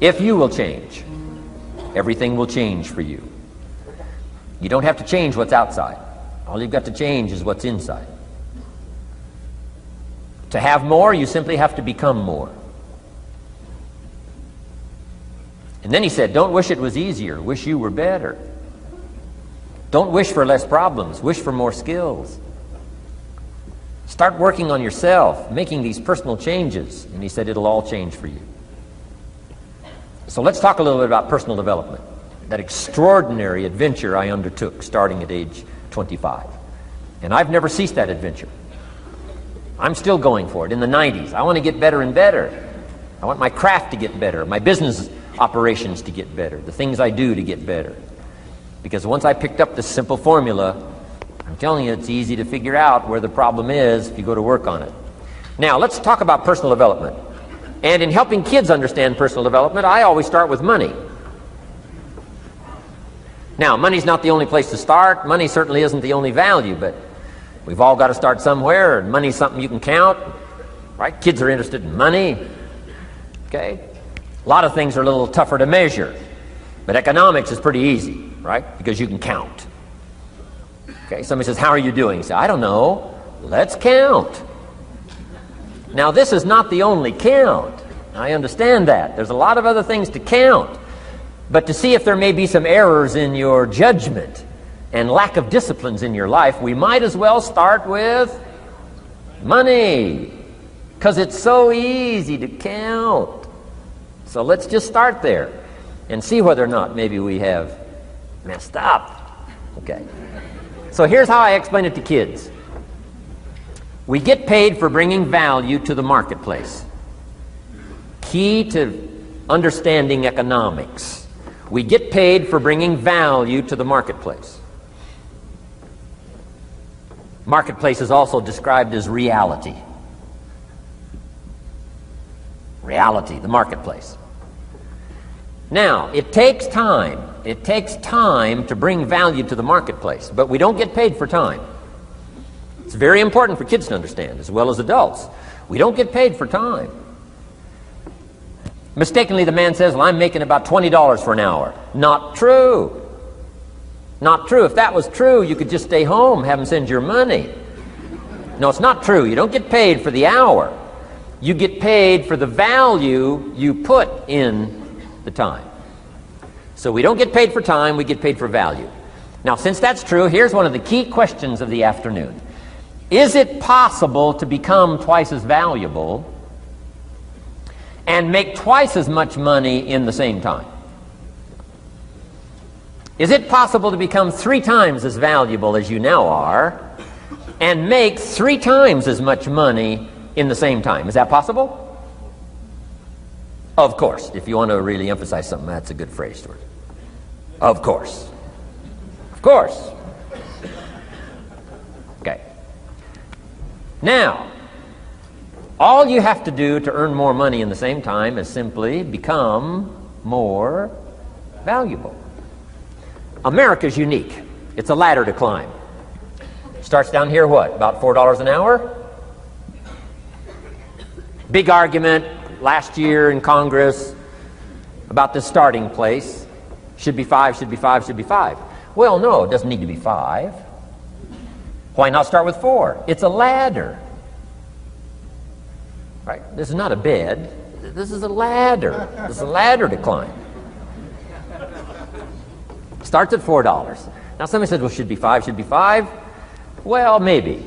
If you will change, everything will change for you. You don't have to change what's outside. All you've got to change is what's inside. To have more, you simply have to become more. And then he said, don't wish it was easier, wish you were better. Don't wish for less problems, wish for more skills. Start working on yourself, making these personal changes. And he said it'll all change for you. So let's talk a little bit about personal development. That extraordinary adventure I undertook starting at age 25. And I've never ceased that adventure. I'm still going for it. In the 90s, I want to get better and better. I want my craft to get better, my business operations to get better, the things I do to get better. Because once I picked up this simple formula, I'm telling you, it's easy to figure out where the problem is if you go to work on it. Now, let's talk about personal development. And in helping kids understand personal development, I always start with money. Now, money's not the only place to start. Money certainly isn't the only value, but we've all got to start somewhere, and money's something you can count, right? Kids are interested in money, okay? A lot of things are a little tougher to measure, but economics is pretty easy, right? Because you can count. Okay, somebody says, how are you doing? You say, I don't know. Let's count. Now, this is not the only count. I understand that. There's a lot of other things to count. But to see if there may be some errors in your judgment and lack of disciplines in your life, we might as well start with money, because it's so easy to count. So let's just start there and see whether or not maybe we have messed up. Okay. So here's how I explain it to kids. We get paid for bringing value to the marketplace. Key to understanding economics. We get paid for bringing value to the marketplace. Marketplace is also described as reality. Reality, the marketplace. Now, it takes time. It takes time to bring value to the marketplace, but we don't get paid for time. It's very important for kids to understand, as well as adults. We don't get paid for time. Mistakenly, the man says, well, I'm making about $20 for an hour. Not true. Not true. If that was true, you could just stay home, have them send your money. No, it's not true. You don't get paid for the hour. You get paid for the value you put in the time. So we don't get paid for time, we get paid for value. Now, since that's true, here's one of the key questions of the afternoon. Is it possible to become twice as valuable and make twice as much money in the same time? Is it possible to become 3 times as valuable as you now are and make 3 times as much money in the same time? Is that possible? Of course. If you want to really emphasize something, that's a good phrase, Stuart. Of course. Of course. Okay. Now, all you have to do to earn more money in the same time is simply become more valuable. America's unique. It's a ladder to climb. Starts down here, what, about $4 an hour? Big argument last year in Congress about the starting place. Should be 5, should be 5, should be 5. Well, no, it doesn't need to be 5. Why not start with 4? It's a ladder. Right? This is not a bed. This is a ladder. This is a ladder to climb. Starts at $4. Now somebody says, well, should be 5, should be 5. Well, maybe.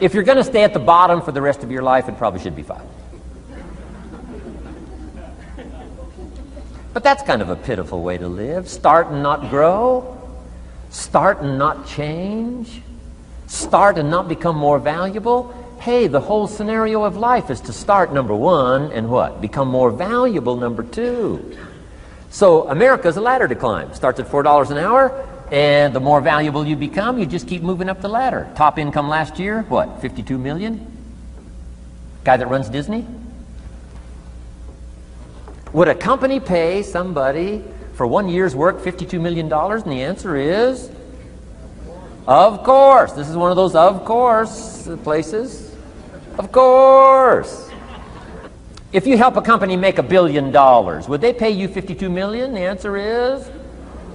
If you're going to stay at the bottom for the rest of your life, it probably should be 5. But that's kind of a pitiful way to live. Start and not grow. Start and not change. Start and not become more valuable. Hey, the whole scenario of life is to start, number 1, and what? Become more valuable, number 2. So America's a ladder to climb. Starts at $4 an hour, and the more valuable you become, you just keep moving up the ladder. Top income last year, what, 52 million? Guy that runs Disney? Would a company pay somebody for 1 year's work $52 million? And the answer is, of course. This is one of those of course places. Of course. If you help a company make $1 billion, would they pay you $52 million? The answer is,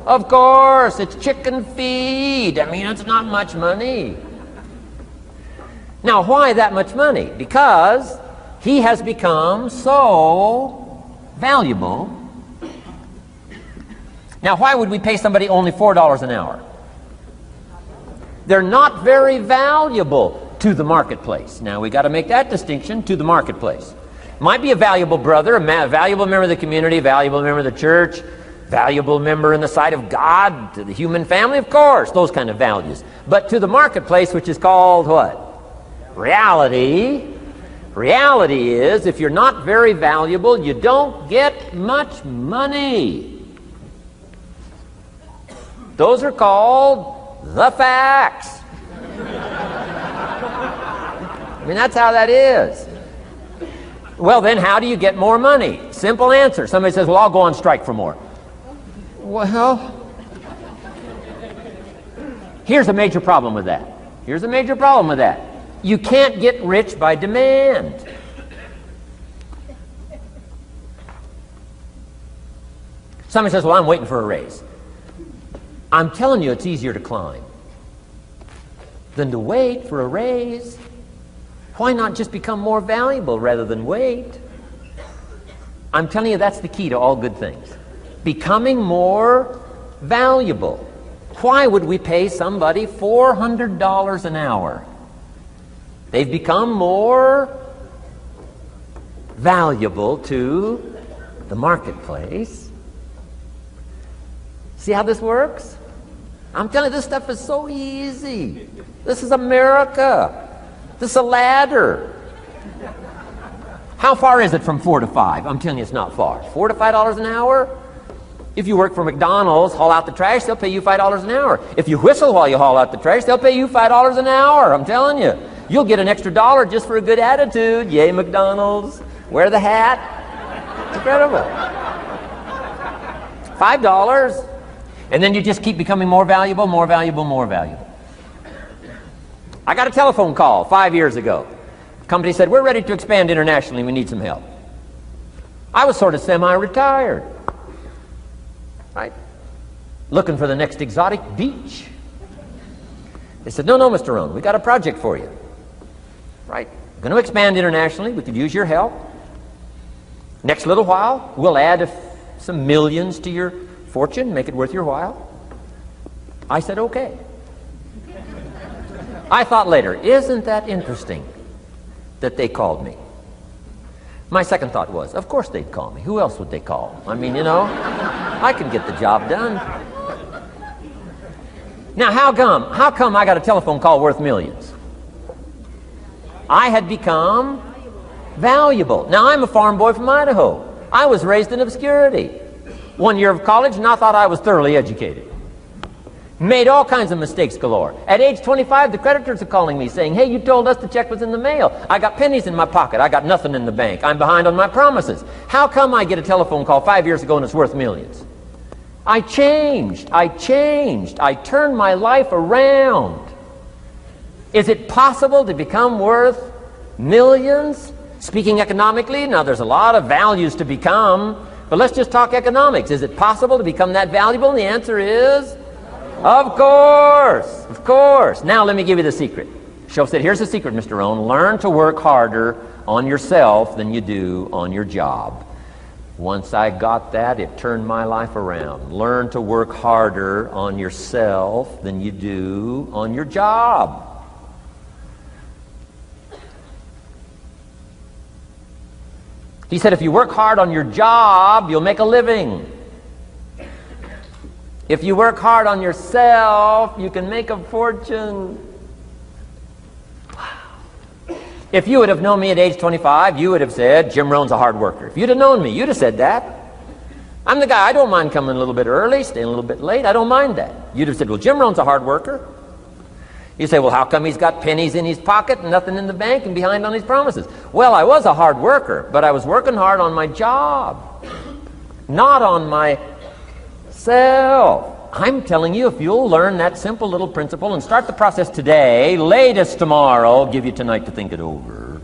of course, it's chicken feed. I mean, it's not much money. Now, why that much money? Because he has become so valuable. Now, why would we pay somebody only $4 an hour? They're not very valuable to the marketplace. Now, we got to make that distinction, to the marketplace. Might be a valuable brother, a valuable member of the community, a valuable member of the church, valuable member in the sight of God, to the human family, of course, those kind of values. But to the marketplace, which is called what? Reality. Reality is, if you're not very valuable, you don't get much money. Those are called the facts. I mean, that's how that is. Well, then how do you get more money? Simple answer. Somebody says, well, I'll go on strike for more. Well, here's a major problem with that. Here's a major problem with that. You can't get rich by demand. Somebody says, well, I'm waiting for a raise. I'm telling you, it's easier to climb than to wait for a raise. Why not just become more valuable rather than wait? I'm telling you, that's the key to all good things. Becoming more valuable. Why would we pay somebody $400 an hour? They've become more valuable to the marketplace. See how this works? I'm telling you, this stuff is so easy. This is America. This is a ladder. How far is it from 4 to 5? I'm telling you, it's not far. $4 to $5 an hour? If you work for McDonald's, haul out the trash, they'll pay you $5 an hour. If you whistle while you haul out the trash, they'll pay you $5 an hour. I'm telling you. You'll get an extra $1 just for a good attitude. Yay, McDonald's. Wear the hat. It's incredible. $5. And then you just keep becoming more valuable, more valuable, more valuable. I got a telephone call 5 years ago. The company said, we're ready to expand internationally. We need some help. I was sort of semi-retired. Right? Looking for the next exotic beach. They said, no, Mr. Rohn, we got a project for you. Right? We're going to expand internationally. We could use your help. Next little while, we'll add some millions to your fortune, make it worth your while. I said, okay. I thought later, isn't that interesting that they called me? My second thought was, of course they'd call me. Who else would they call? I mean, I can get the job done. Now, how come I got a telephone call worth millions? I had become valuable. Now, I'm a farm boy from Idaho. I was raised in obscurity. 1 year of college, and I thought I was thoroughly educated. Made all kinds of mistakes galore. At age 25, the creditors are calling me saying, hey, you told us the check was in the mail. I got pennies in my pocket. I got nothing in the bank. I'm behind on my promises. How come I get a telephone call 5 years ago and it's worth millions? I changed. I turned my life around. Is it possible to become worth millions? Speaking economically, now there's a lot of values to become, but let's just talk economics. Is it possible to become that valuable? And the answer is, of course. Now let me give you the secret. Shoaff said, here's the secret, Mr. Rohn. Learn to work harder on yourself than you do on your job. Once I got that, it turned my life around. Learn to work harder on yourself than you do on your job. He said, if you work hard on your job, you'll make a living. If you work hard on yourself, you can make a fortune. Wow. If you would have known me at age 25, you would have said, Jim Rohn's a hard worker. If you'd have known me, you'd have said that. I'm the guy, I don't mind coming a little bit early, staying a little bit late. I don't mind that. You'd have said, well, Jim Rohn's a hard worker. You say, well, how come he's got pennies in his pocket and nothing in the bank and behind on his promises? Well, I was a hard worker, but I was working hard on my job, not on myself. I'm telling you, if you'll learn that simple little principle and start the process today, latest tomorrow, I'll give you tonight to think it over.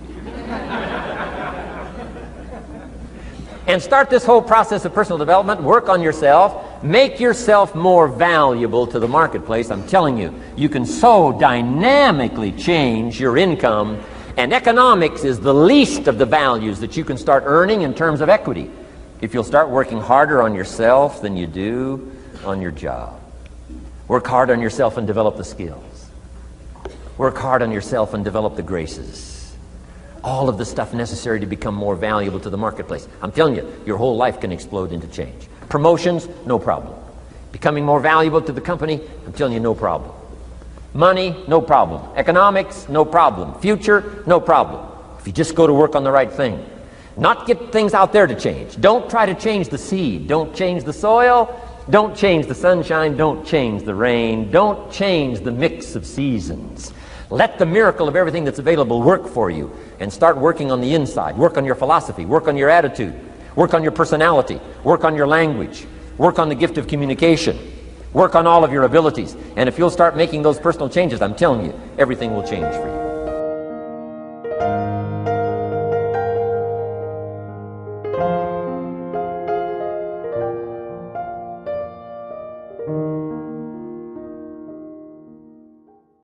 and start this whole process of personal development. Work on yourself. Make yourself more valuable to the marketplace. I'm telling you, you can so dynamically change your income, and economics is the least of the values that you can start earning in terms of equity if you'll start working harder on yourself than you do on your job. Work hard on yourself and develop the skills. Work hard on yourself and develop the graces. All of the stuff necessary to become more valuable to the marketplace. I'm telling you, your whole life can explode into change. Promotions, no problem. Becoming more valuable to the company, I'm telling you, no problem. Money, no problem. Economics, no problem. Future, no problem. If you just go to work on the right thing. Not get things out there to change. Don't try to change the seed. Don't change the soil. Don't change the sunshine. Don't change the rain. Don't change the mix of seasons. Let the miracle of everything that's available work for you, and start working on the inside. Work on your philosophy. Work on your attitude. Work on your personality. Work on your language. Work on the gift of communication. Work on all of your abilities. And if you'll start making those personal changes, I'm telling you, everything will change for you.